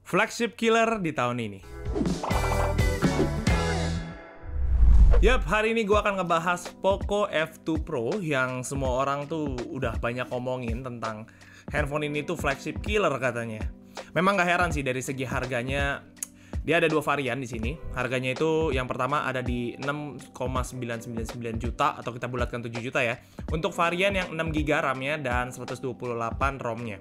flagship killer di tahun ini. Yap, hari ini gue akan ngebahas Poco F2 Pro yang semua orang tuh udah banyak ngomongin tentang handphone ini tuh flagship killer katanya. Memang gak heran sih dari segi harganya. Dia ada dua varian di sini. Harganya itu yang pertama ada di 6,999 juta atau kita bulatkan 7 juta ya. Untuk varian yang 6GB RAM-nya dan 128 ROM-nya.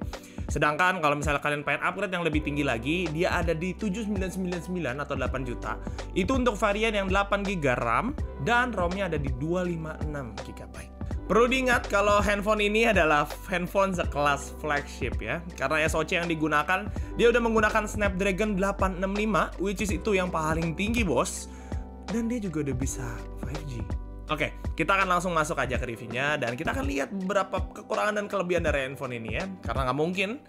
Sedangkan kalau misalnya kalian pengen upgrade yang lebih tinggi lagi, dia ada di 7,999 atau 8 juta. Itu untuk varian yang 8GB RAM dan ROM-nya ada di 256GB. Perlu diingat kalau handphone ini adalah handphone sekelas flagship ya. Karena SoC yang digunakan, dia udah menggunakan Snapdragon 865, which is itu yang paling tinggi bos. Dan dia juga udah bisa 5G. Oke, kita akan langsung masuk aja ke reviewnya. Dan kita akan lihat beberapa kekurangan dan kelebihan dari handphone ini ya. Karena nggak mungkin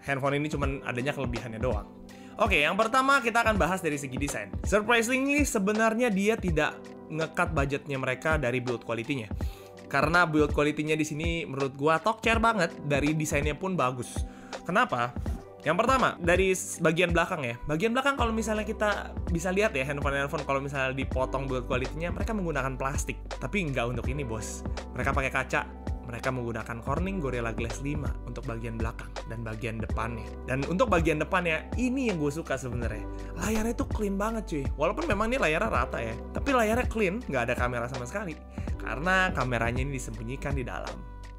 handphone ini cuma adanya kelebihannya doang. Oke, yang pertama kita akan bahas dari segi desain. Surprisingly, sebenarnya dia tidak nge-cut budgetnya mereka dari build quality-nya. Karena build quality-nya di sini menurut gua top tier banget, dari desainnya pun bagus. Kenapa? Yang pertama, dari bagian belakang ya. Bagian belakang kalau misalnya kita bisa lihat ya, handphone kalau misalnya dipotong build quality-nya, mereka menggunakan plastik. Tapi nggak untuk ini, bos. Mereka pakai kaca. Mereka menggunakan Corning Gorilla Glass 5 untuk bagian belakang dan bagian depannya. Dan untuk bagian depannya, ini yang gue suka sebenarnya. Layarnya tuh clean banget cuy. Walaupun memang ini layarnya rata ya, tapi layarnya clean, nggak ada kamera sama sekali. Karena kameranya ini disembunyikan di dalam.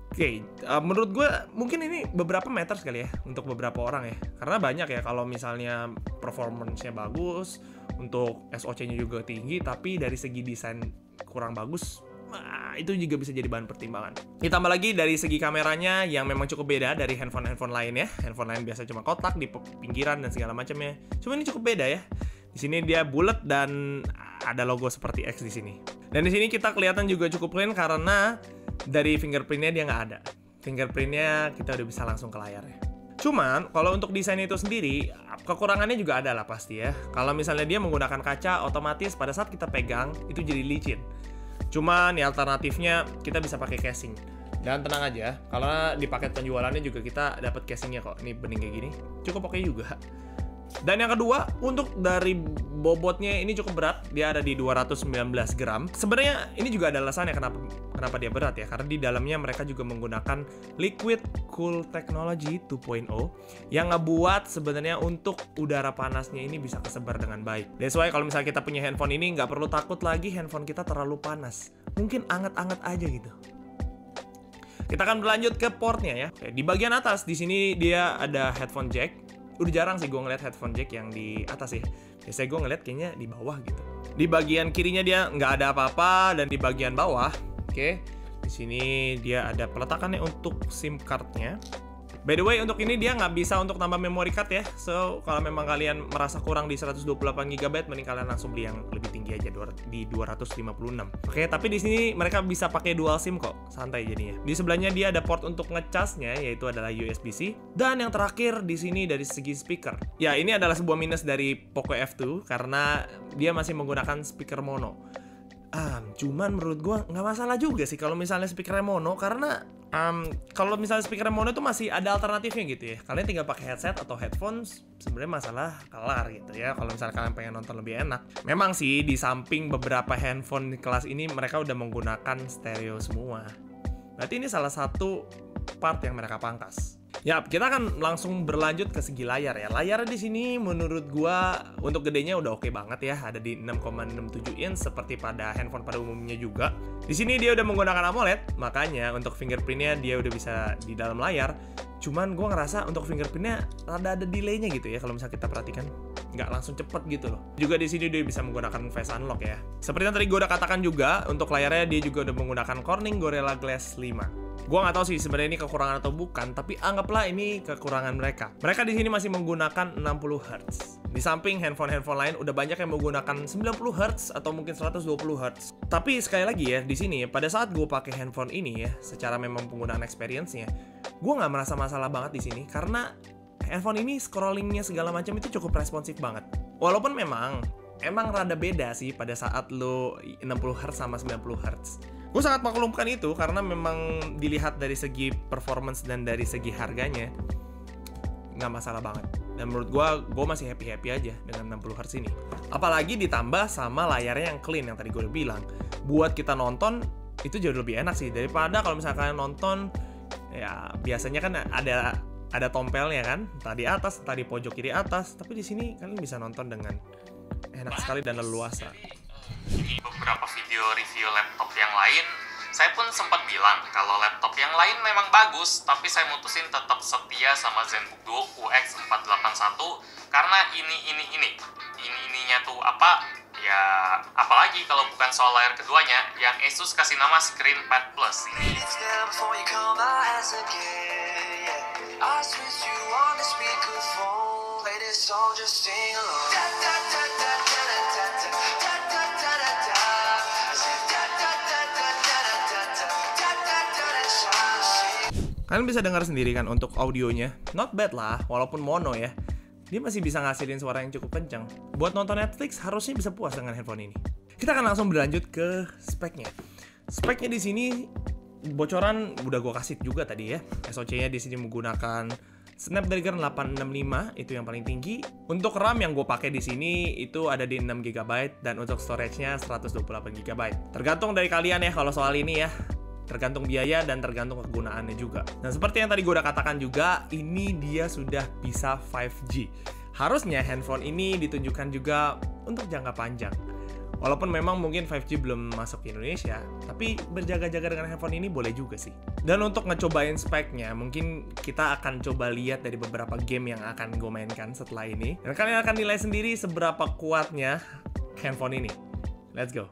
Oke, menurut gue mungkin ini beberapa meter sekali ya untuk beberapa orang ya. Karena banyak ya kalau misalnya performance-nya bagus, untuk SoC-nya juga tinggi, tapi dari segi desain kurang bagus. Nah, itu juga bisa jadi bahan pertimbangan. Ditambah lagi dari segi kameranya yang memang cukup beda dari handphone lain ya. Handphone lain biasa cuma kotak di pinggiran dan segala macamnya. Cuma ini cukup beda ya. Di sini dia bulat dan ada logo seperti X di sini. Dan di sini kita kelihatan juga cukup clean karena dari fingerprintnya dia nggak ada. Fingerprintnya kita udah bisa langsung ke layarnya. Cuman kalau untuk desain itu sendiri kekurangannya juga ada lah pasti ya. Kalau misalnya dia menggunakan kaca, otomatis pada saat kita pegang itu jadi licin. Cuman ya alternatifnya kita bisa pakai casing. Dan tenang aja, karena di paket penjualannya juga kita dapat casingnya kok. Ini bening kayak gini, cukup oke juga. Dan yang kedua, untuk dari bobotnya ini cukup berat. Dia ada di 219 gram. Sebenarnya ini juga ada alasannya kenapa dia berat ya. Karena di dalamnya mereka juga menggunakan Liquid Cool Technology 2.0 yang ngebuat sebenarnya untuk udara panasnya ini bisa kesebar dengan baik. That's why kalau misalnya kita punya handphone ini nggak perlu takut lagi handphone kita terlalu panas. Mungkin anget-anget aja gitu. Kita akan berlanjut ke portnya ya. Oke, di bagian atas di sini dia ada headphone jack. Udah jarang sih gue ngeliat headphone jack yang di atas ya. Biasanya gue ngeliat kayaknya di bawah gitu. Di bagian kirinya dia nggak ada apa-apa, dan di bagian bawah, oke, di sini dia ada peletakannya untuk SIM card-nya. By the way, untuk ini dia nggak bisa untuk tambah memory card ya. So, kalau memang kalian merasa kurang di 128GB, mending kalian langsung beli yang lebih tinggi aja di 256. Oke, tapi di sini mereka bisa pakai dual SIM kok, santai jadinya. Di sebelahnya dia ada port untuk ngecasnya, yaitu adalah USB-C. Dan yang terakhir di sini dari segi speaker. Ya, ini adalah sebuah minus dari Poco F2 karena dia masih menggunakan speaker mono. Cuman menurut gue nggak masalah juga sih kalau misalnya speakernya mono, karena kalau misalnya speaker mono itu masih ada alternatifnya gitu ya. Kalian tinggal pakai headset atau headphones, sebenarnya masalah kelar gitu ya. Kalau misalnya kalian pengen nonton lebih enak. Memang sih di samping beberapa handphone di kelas ini mereka udah menggunakan stereo semua. Berarti ini salah satu part yang mereka pangkas. Ya, kita akan langsung berlanjut ke segi layar ya. Layarnya di sini menurut gua untuk gedenya udah oke banget ya. Ada di 6,67 inch seperti pada handphone pada umumnya juga. Di sini dia udah menggunakan AMOLED, makanya untuk fingerprintnya dia udah bisa di dalam layar. Cuman gua ngerasa untuk fingerprintnya rada ada delaynya gitu ya kalau misalnya kita perhatikan. Nggak langsung cepet gitu loh. Juga di sini dia bisa menggunakan face unlock ya. Seperti yang tadi gue udah katakan juga, untuk layarnya dia juga udah menggunakan Corning Gorilla Glass 5. Gue nggak tahu sih sebenarnya ini kekurangan atau bukan, tapi anggaplah ini kekurangan mereka. Mereka di sini masih menggunakan 60 Hz. Di samping handphone lain udah banyak yang menggunakan 90 Hz atau mungkin 120 Hz. Tapi sekali lagi ya, di sini pada saat gue pakai handphone ini ya, secara memang penggunaan experience-nya, gue nggak merasa masalah banget di sini karena handphone ini scrollingnya segala macam itu cukup responsif banget. Walaupun emang rada beda sih pada saat lo 60 Hz sama 90 Hz. Gue sangat maklumkan itu karena memang dilihat dari segi performance dan dari segi harganya nggak masalah banget. Dan menurut gue masih happy-happy aja dengan 60 Hz ini. Apalagi ditambah sama layarnya yang clean yang tadi gue udah bilang. Buat kita nonton itu jauh lebih enak sih daripada kalau misalnya kalian nonton ya biasanya kan ada tompelnya kan, entah di atas, entah di pojok kiri atas. Tapi di sini kalian bisa nonton dengan enak sekali dan leluasa. Di beberapa video review laptop yang lain, saya pun sempat bilang kalau laptop yang lain memang bagus, tapi saya mutusin tetap setia sama ZenBook Duo QX481 karena ininya tuh apa? Ya, apalagi kalau bukan soal layar keduanya yang Asus kasih nama ScreenPad Plus ini. Kalian bisa dengar sendiri kan untuk audionya, not bad lah, walaupun mono ya. Dia masih bisa ngasilin suara yang cukup kencang. Buat nonton Netflix harusnya bisa puas dengan handphone ini. Kita akan langsung berlanjut ke speknya. Speknya di sini bocoran udah gue kasih juga tadi ya. SoC-nya di sini menggunakan Snapdragon 865, itu yang paling tinggi. Untuk RAM yang gue pakai di sini itu ada di 6 GB dan untuk storage-nya 128 GB. Tergantung dari kalian ya kalau soal ini ya. Tergantung biaya dan tergantung kegunaannya juga. Nah, seperti yang tadi gue udah katakan juga, ini dia sudah bisa 5G. Harusnya handphone ini ditunjukkan juga untuk jangka panjang. Walaupun memang mungkin 5G belum masuk ke Indonesia, tapi berjaga-jaga dengan handphone ini boleh juga sih. Dan untuk ngecobain speknya, mungkin kita akan coba lihat dari beberapa game yang akan gue mainkan setelah ini. Dan kalian akan nilai sendiri seberapa kuatnya handphone ini. Let's go!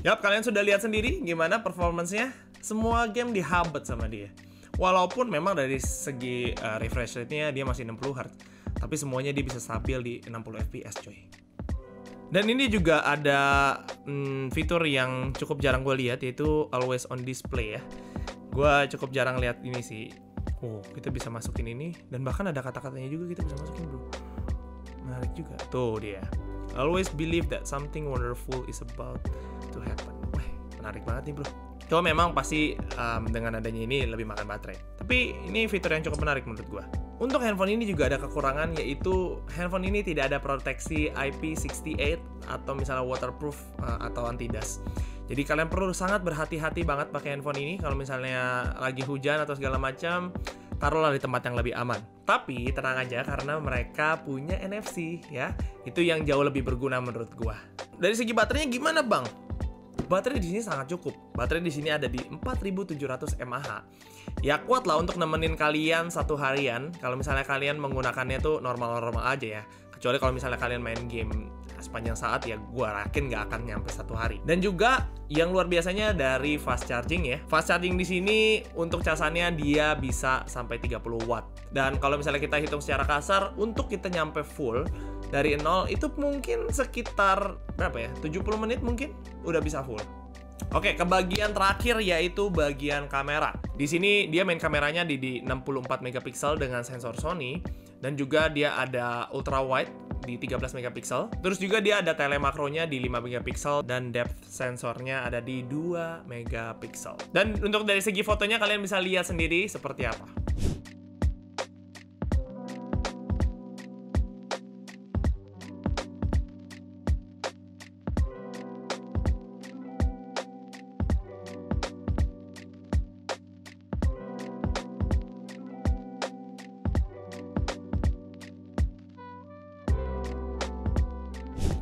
Yap, kalian sudah lihat sendiri gimana performance-nya. Semua game dihabet sama dia. Walaupun memang dari segi refresh rate-nya dia masih 60 Hz, tapi semuanya dia bisa stabil di 60 fps coy. Dan ini juga ada fitur yang cukup jarang gue lihat, yaitu always on display ya. Gue cukup jarang lihat ini sih. Oh, kita bisa masukin ini, dan bahkan ada kata-katanya juga kita bisa masukin bro. Menarik juga. Tuh dia. Always believe that something wonderful is about to happen. Wah, menarik banget nih bro. Cuma memang pasti dengan adanya ini lebih makan baterai. Tapi ini fitur yang cukup menarik menurut gua. Untuk handphone ini juga ada kekurangan, yaitu handphone ini tidak ada proteksi IP68 atau misalnya waterproof atau anti dust. Jadi kalian perlu sangat berhati-hati banget pakai handphone ini. Kalau misalnya lagi hujan atau segala macam, taruhlah di tempat yang lebih aman. Tapi tenang aja karena mereka punya NFC ya. Itu yang jauh lebih berguna menurut gua. Dari segi baterainya gimana, Bang? Baterai di sini sangat cukup. Baterai di sini ada di 4700 mAh. Ya kuat lah untuk nemenin kalian satu harian. Kalau misalnya kalian menggunakannya tuh normal-normal aja ya. Kecuali kalau misalnya kalian main game sepanjang saat ya gua yakin nggak akan nyampe satu hari. Dan juga yang luar biasanya dari fast charging ya. Fast charging di sini untuk casannya dia bisa sampai 30 watt. Dan kalau misalnya kita hitung secara kasar, untuk kita nyampe full dari 0 itu mungkin sekitar berapa ya? 70 menit mungkin udah bisa full. Oke, ke bagian terakhir yaitu bagian kamera. Di sini dia main kameranya di 64 megapiksel dengan sensor Sony, dan juga dia ada ultra wide di 13 megapiksel. Terus juga dia ada telemakronya di 5 megapiksel dan depth sensornya ada di 2 megapiksel. Dan untuk dari segi fotonya kalian bisa lihat sendiri seperti apa.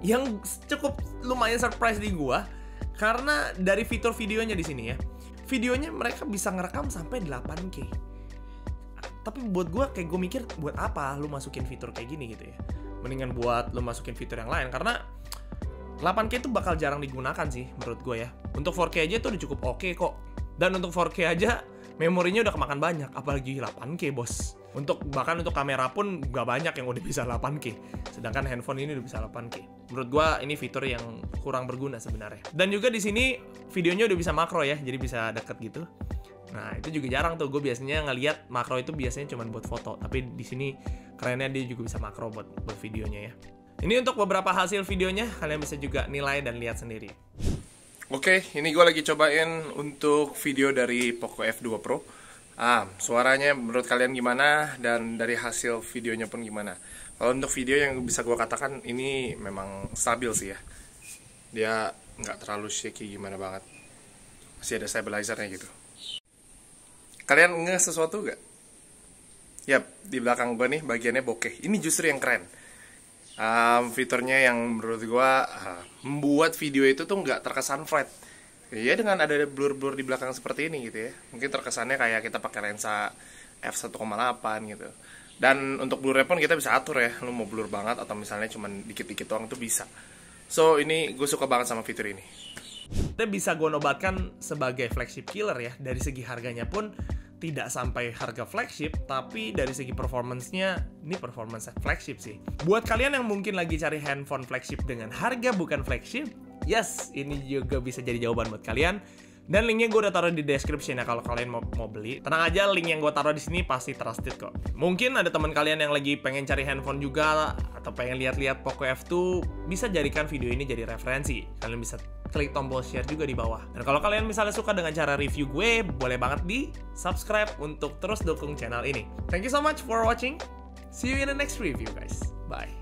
yang cukup lumayan surprise di gua karena dari fitur videonya di sini ya. Videonya mereka bisa ngerekam sampai 8K. Tapi buat gua kayak gue mikir buat apa lu masukin fitur kayak gini gitu ya. Mendingan buat lu masukin fitur yang lain karena 8K itu bakal jarang digunakan sih menurut gue ya. Untuk 4K aja tuh udah cukup oke kok. Dan untuk 4K aja memorinya udah kemakan banyak, apalagi 8K bos. Bahkan untuk kamera pun gak banyak yang udah bisa 8K. Sedangkan handphone ini udah bisa 8K. Menurut gue ini fitur yang kurang berguna sebenarnya. Dan juga di sini videonya udah bisa makro ya, jadi bisa deket gitu. Nah itu juga jarang tuh, gue biasanya ngeliat makro itu biasanya cuma buat foto. Tapi di sini kerennya dia juga bisa makro buat videonya ya. Ini untuk beberapa hasil videonya, kalian bisa juga nilai dan lihat sendiri. Oke, ini gue lagi cobain untuk video dari Poco F2 Pro. Suaranya menurut kalian gimana? Dan dari hasil videonya pun gimana? Kalau untuk video yang bisa gue katakan, ini memang stabil sih ya. Dia nggak terlalu shaky gimana banget. Masih ada stabilizernya gitu. Kalian nge sesuatu nggak? Yap, di belakang gue nih bagiannya bokeh. Ini justru yang keren. Fiturnya yang menurut gua membuat video itu tuh nggak terkesan flat. Ya dengan ada blur-blur di belakang seperti ini gitu ya. Mungkin terkesannya kayak kita pakai lensa f1.8 gitu. Dan untuk blurnya pun kita bisa atur ya. Lu mau blur banget atau misalnya cuman dikit-dikit doang tuh bisa. So ini gue suka banget sama fitur ini. Kita bisa gue nobatkan sebagai flagship killer ya. Dari segi harganya pun tidak sampai harga flagship, tapi dari segi performance-nya, ini performance flagship sih. Buat kalian yang mungkin lagi cari handphone flagship dengan harga bukan flagship, yes, ini juga bisa jadi jawaban buat kalian. Dan linknya gue udah taruh di description ya kalau kalian mau beli. Tenang aja, link yang gue taruh di sini pasti trusted kok. Mungkin ada teman kalian yang lagi pengen cari handphone juga atau pengen lihat-lihat Poco F2, bisa jadikan video ini jadi referensi. Kalian bisa klik tombol share juga di bawah. Dan kalau kalian misalnya suka dengan cara review gue, boleh banget di subscribe untuk terus dukung channel ini. Thank you so much for watching. See you in the next review guys. Bye.